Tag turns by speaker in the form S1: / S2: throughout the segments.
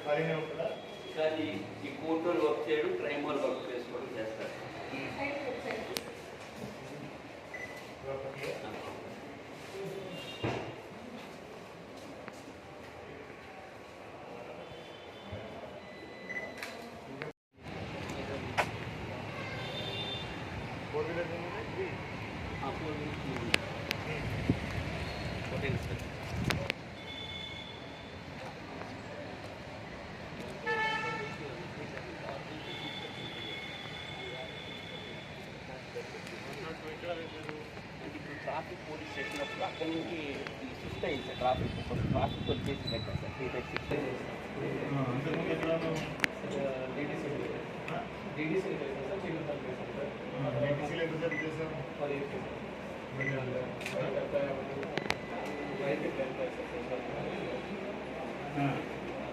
S1: ఖాళీనే ఉంటుందా?
S2: కానీ ఈ కోర్టులు వర్క్ చేయడం, ట్రైమల్ వర్క్ చేసుకోవడం చేస్తారు. ట్రాఫిక్ పోలీస్ స్టేషన్ అప్పుడు అక్కడి నుంచి షిఫ్ట్ అయింది సార్. ట్రాఫిక్ వచ్చేసి సార్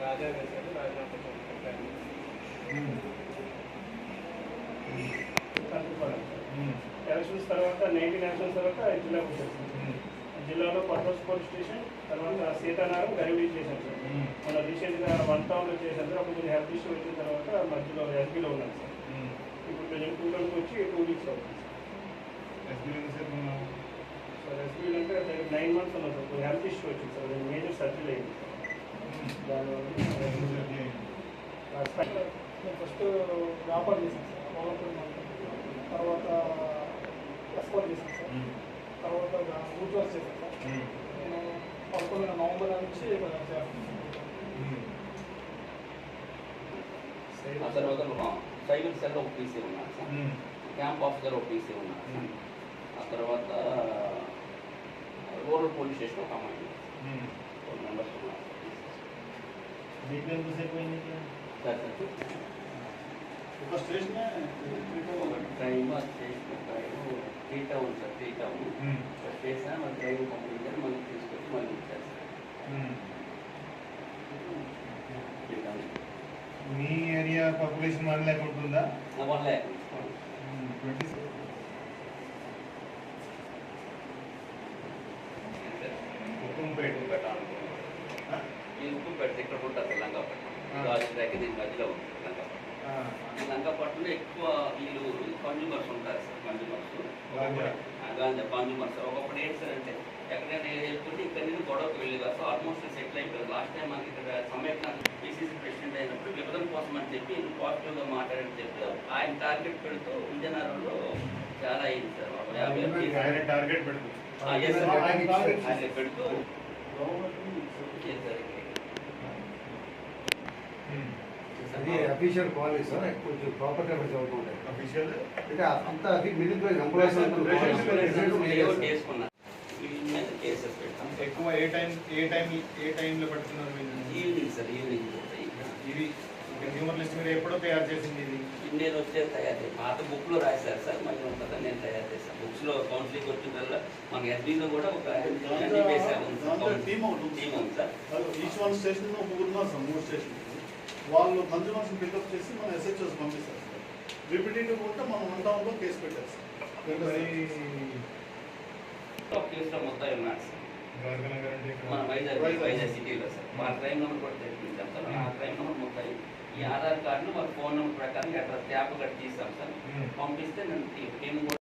S3: రాజా వేశారు. ఎలక్షన్స్ తర్వాత 19 ఎలక్షన్స్ తర్వాత జిల్లాకు వచ్చేసింది. జిల్లాలో పర్పస్ పోలీస్ స్టేషన్, తర్వాత సీతానగరం, గరిబీ చేశాను సార్. మన రీసెంట్గా 1 టౌన్లో చేశాను సార్. అప్పుడు కొంచెం హెల్త్ ఇష్యూ వచ్చిన తర్వాత మధ్యలో ఎస్బీలో ఉన్నాను సార్. ఇప్పుడు ప్రజెంట్ 2 టౌన్కి వచ్చి 2 వీక్స్ అవుతుంది సార్. ఎస్బీలో అంటే 9 months ఉన్నాను సార్. కొంచెం హెల్త్ ఇష్యూ వచ్చింది సార్. మేజర్ సర్జరీ అయింది దానివల్ల. ఫస్ట్ వ్యాపారం చేశాను సార్. తర్వాత ఎక్స్పోర్ట్ చేశాను సార్. తర్వాత రూట్ వర్క్ చేశాను సార్. నేను 11 నవంబర్ నుంచి
S2: ఆ తర్వాత సైబర్ సెల్ ఒక పీసీ ఉన్నారు సార్. క్యాంప్ ఆఫీసర్ ఒక పీసీ ఉన్నారు. ఆ తర్వాత రూరల్ పోలీస్ స్టేషన్ ఒక అమ్మాయి 4 members ఉన్నారు సార్.
S1: ఒక station
S2: train station 3 town sir. 3 town station మన డ్రైవర్ పంపించారు, మళ్ళీ తీసుకొచ్చి మళ్ళీ ఇచ్చారు సార్.
S1: మీ ఏరియా పాపులేషన్ 1 lakh ఉంటుందా?
S2: 1 lakh.
S1: ఉక్కుంపేట
S2: ఈ ఉక్కుంపేట ఇక్కడ ఉంటుంది సార్. లంగాపట్నం గాజులకి దీని మధ్యలో ఉంటుంది లంగాపట్నం. లంగాపట్నంలో ఎక్కువ వీళ్ళు కన్జ్యూమర్స్ ఉంటారు సార్. గాంజా కన్జ్యూమర్స్ ఒకప్పుడు ఏంటి సార్ అంటే ఎక్కడైనా వెళ్ళుకుంటే ఇక్కడ నుంచి గొడవకు వెళ్ళి కాదు. సో ఆల్మోస్ట్ సెటిల్ అయిపోయారు. లాస్ట్ టైం మనకి ఇక్కడ సమ్మెట్ పీసీసీ ప్రెసిడెంట్ అయినప్పుడు విభజన కోసం అని చెప్పి పాజిటివ్గా మాట్లాడని చెప్పారు. ఆయన టార్గెట్ పెడుతూ విజయనగరంలో చాలా అయింది సార్. 50
S1: టార్గెట్ పెడుతూ
S2: పెడుతూ
S4: అది అఫీషియల్ కాలేజ్ సార్. కొంచెం ప్రాపర్ గా చదువుతుంటాయి.
S1: అఫీషియల్
S4: అంటే అంతా అది మిడిల్ క్లాస్ ఎంప్లాయీస్
S1: ఎక్కువ ఏ టైంలో పెడుతున్నారు?
S2: Evening sir. ఈవినింగ్
S1: ఇది కన్స్యూమర్ లిస్ట్ మీరు ఎప్పుడో తయారు చేసింది? ఇది
S2: నేను వచ్చే తయారు చేసి పాత బుక్లో రాశారు సార్. మళ్ళీ ఉంటుందా నేను తయారు చేస్తాను. బుక్స్లో కౌన్సిలింగ్ వచ్చిందల్లా మన ఎస్బీలో కూడా ఒక టీమ్ ఉంది సార్.
S5: ఈచ్ 1 స్టేషన్ 3 ఉన్నారు సార్. 3 స్టేషన్ వాళ్ళు కన్జ్యూమర్స్ పికప్ చేసి మన ఎస్హెచ్ఓస్ పంపిస్తారు సార్. రిపిటేటివ్ ఉంటే మనం 1 టౌన్లో కేసు పెట్టారు సార్.
S2: కేసులో మొత్తం ఉన్నాడు సార్. మన వైజాగ్ సిటీలో సార్. మా క్రైమ్ నెంబర్ కూడా తెప్పించాం సార్. ఆ క్రైమ్ నెంబర్ మొత్తం ఈ ఆధార్ కార్డును వాళ్ళ ఫోన్ నెంబర్ ప్రకారం అడ్రస్ ట్యాప్ కట్టి తీస్తాం సార్. పంపిస్తే నేను టీం